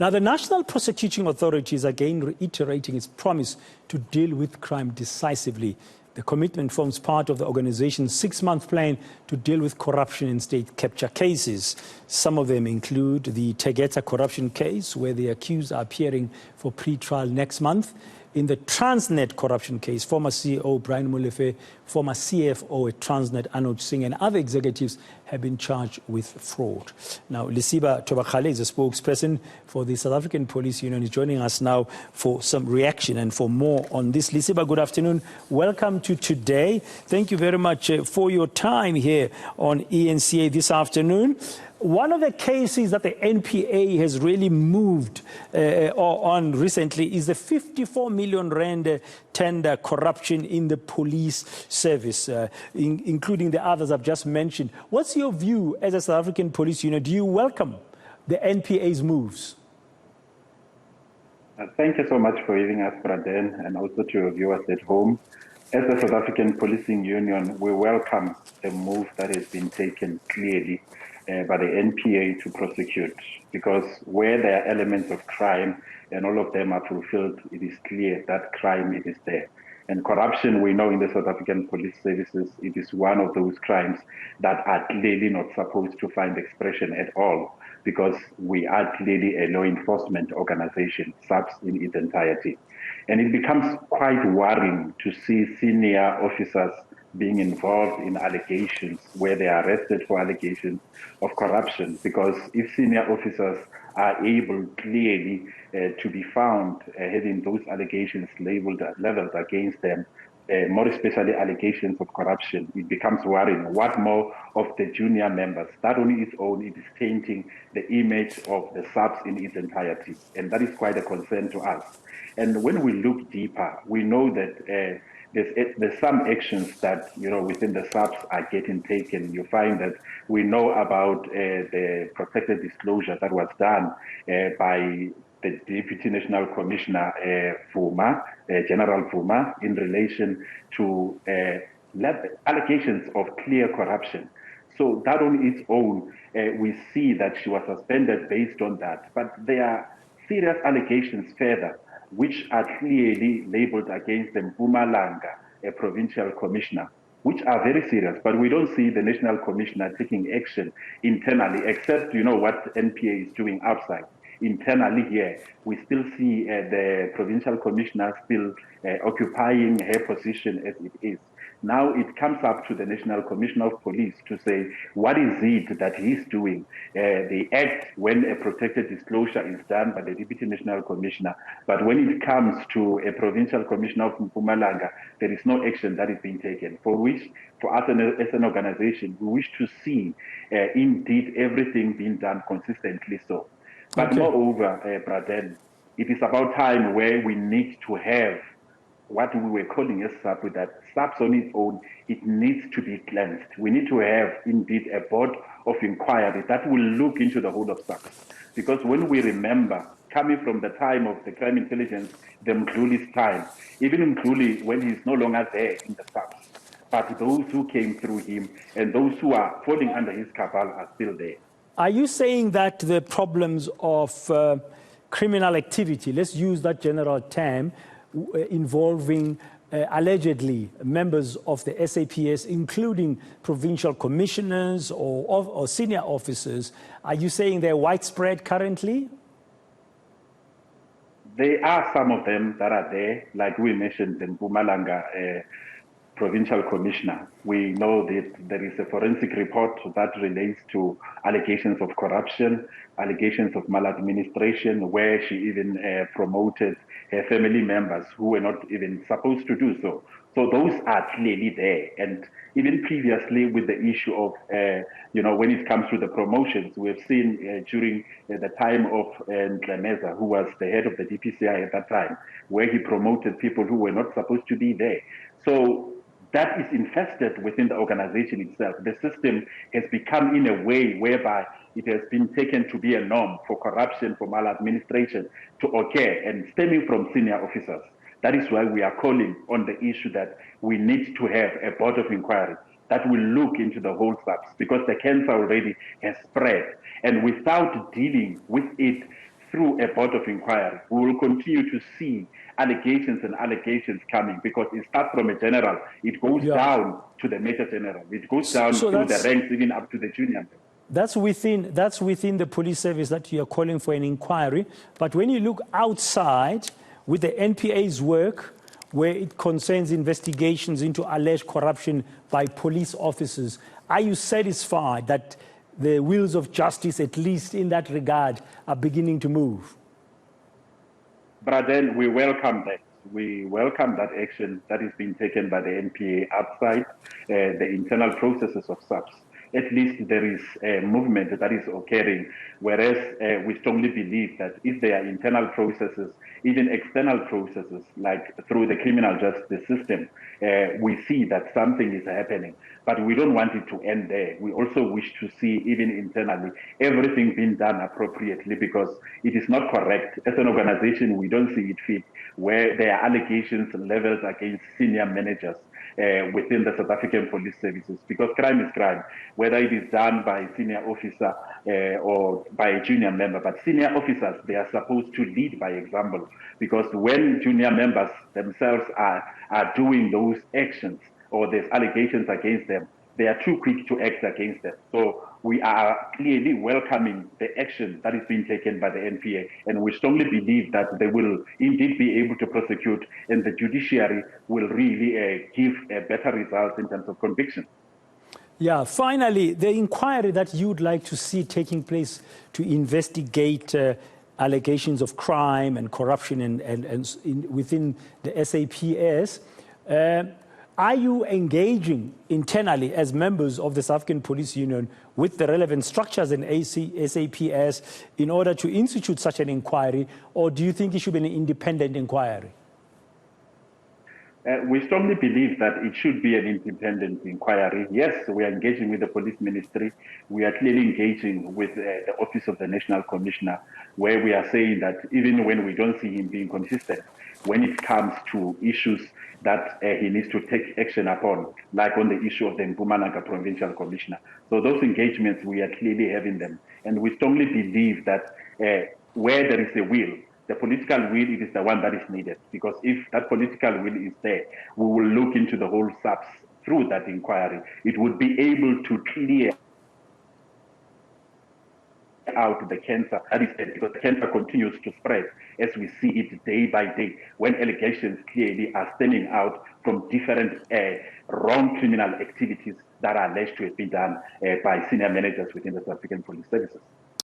Now, the National Prosecuting Authority is again reiterating its promise to deal with crime decisively. The commitment forms part of the organization's 6-month plan to deal with corruption in state capture cases. Some of them include the Tegeta corruption case, where the accused are appearing for pre-trial next month. In the Transnet corruption case, former CEO Brian Molefe, former CFO at Transnet Anuj Singh, and other executives have been charged with fraud. Now, Lesiba Thobakgale is a spokesperson for the South African Police Union. Is joining us now for some reaction and for more on this. Lesiba, good afternoon. Welcome to today. Thank you very much for your time here on eNCA this afternoon. One of the cases that the NPA has really moved on recently is the 54 million rand tender corruption in the police service, including the others I've just mentioned. What's your view as a South African Police Union? Do you welcome the NPA's moves? Thank you so much for having us, Braden, and also to your viewers at home. As the South African Policing Union, we welcome the move that has been taken clearly by the NPA to prosecute, because where there are elements of crime and all of them are fulfilled, it is clear that crime it is there. And corruption, we know in the South African police services, it is one of those crimes that are clearly not supposed to find expression at all, because we are clearly a law enforcement organization, SAPS in its entirety. And it becomes quite worrying to see senior officers being involved in allegations where they are arrested for allegations of corruption, because if senior officers are able clearly to be found having those allegations leveled against them, more especially allegations of corruption, it becomes worrying. What more of the junior members? That on its own, it is tainting the image of the SAPS in its entirety, and that is quite a concern to us. And when we look deeper, we know that there's some actions that, within the SAPS are getting taken. You find that we know about the protected disclosure that was done by the Deputy National Commissioner General Fuma, in relation to allegations of clear corruption. So that on its own, we see that she was suspended based on that. But there are serious allegations further, which are clearly labeled against the Mpumalanga, a provincial commissioner, which are very serious. But we don't see the national commissioner taking action internally, except, what NPA is doing outside. Internally here, we still see the provincial commissioner still occupying her position as it is. Now it comes up to the National Commissioner of Police to say, what is it that he's doing? They act when a protected disclosure is done by the Deputy National Commissioner, but when it comes to a provincial commissioner of Mpumalanga, there is no action that is being taken, for which, for us as an organization, we wish to see indeed everything being done consistently so. But moreover, Braden, it is about time where we need to have what we were calling a SAP, with that SAPS on its own, it needs to be cleansed. We need to have indeed a board of inquiry that will look into the whole of SAPS. Because when we remember, coming from the time of the crime intelligence, the Mdluli's time, even Mdluli, when he's no longer there in the SAPS, but those who came through him and those who are falling under his cabal are still there. Are you saying that the problems of criminal activity, let's use that general term, involving allegedly members of the SAPS, including provincial commissioners or senior officers, are you saying they're widespread currently? There are some of them that are there, like we mentioned, the Mpumalanga provincial commissioner. We know that there is a forensic report that relates to allegations of corruption, allegations of maladministration, where she even promoted her family members who were not even supposed to do so. So those are clearly there. And even previously with the issue of, when it comes to the promotions, we've seen during the time of Ndlemeza, who was the head of the DPCI at that time, where he promoted people who were not supposed to be there. So that is infested within the organization itself. The system has become in a way whereby it has been taken to be a norm for corruption, for maladministration to occur, and stemming from senior officers. That is why we are calling on the issue that we need to have a board of inquiry that will look into the whole SAPS, because the cancer already has spread. And without dealing with it through a board of inquiry, we will continue to see allegations and allegations coming, because it starts from a general, it goes down to the major general, it goes down through the ranks, even up to the junior. That's within the police service that you are calling for an inquiry. But when you look outside with the NPA's work, where it concerns investigations into alleged corruption by police officers, are you satisfied that the wheels of justice, at least in that regard, are beginning to move? But then we welcome that. We welcome that action that is being taken by the NPA outside the internal processes of SAPS. At least there is a movement that is occurring, whereas we strongly believe that if there are internal processes, even external processes, like through the criminal justice system, we see that something is happening. But we don't want it to end there. We also wish to see, even internally, everything being done appropriately, because it is not correct. As an organization, we don't see it fit where there are allegations leveled against senior managers within the South African police services, because crime is crime, whether it is done by a senior officer or by a junior member. But senior officers, they are supposed to lead by example, because when junior members themselves are doing those actions, or there's allegations against them, they are too quick to act against them. So we are clearly welcoming the action that is being taken by the NPA, and we strongly believe that they will indeed be able to prosecute, and the judiciary will really give better results in terms of conviction. Yeah, finally, the inquiry that you'd like to see taking place to investigate allegations of crime and corruption within the SAPS, are you engaging internally as members of the South African Police Union with the relevant structures in SAPS in order to institute such an inquiry, or do you think it should be an independent inquiry? We strongly believe that it should be an independent inquiry. Yes, we are engaging with the police ministry. We are clearly engaging with the Office of the National Commissioner, where we are saying that even when we don't see him being consistent, when it comes to issues that he needs to take action upon, like on the issue of the Mpumalanga Provincial Commissioner. So those engagements, we are clearly having them. And we strongly believe that where there is a will, the political will, it is the one that is needed. Because if that political will is there, we will look into the whole SAPS through that inquiry. It would be able to clear out the cancer that is there, because the cancer continues to spread as we see it day by day, when allegations clearly are stemming out from different wrong criminal activities that are alleged to have been done by senior managers within the South African Police Services.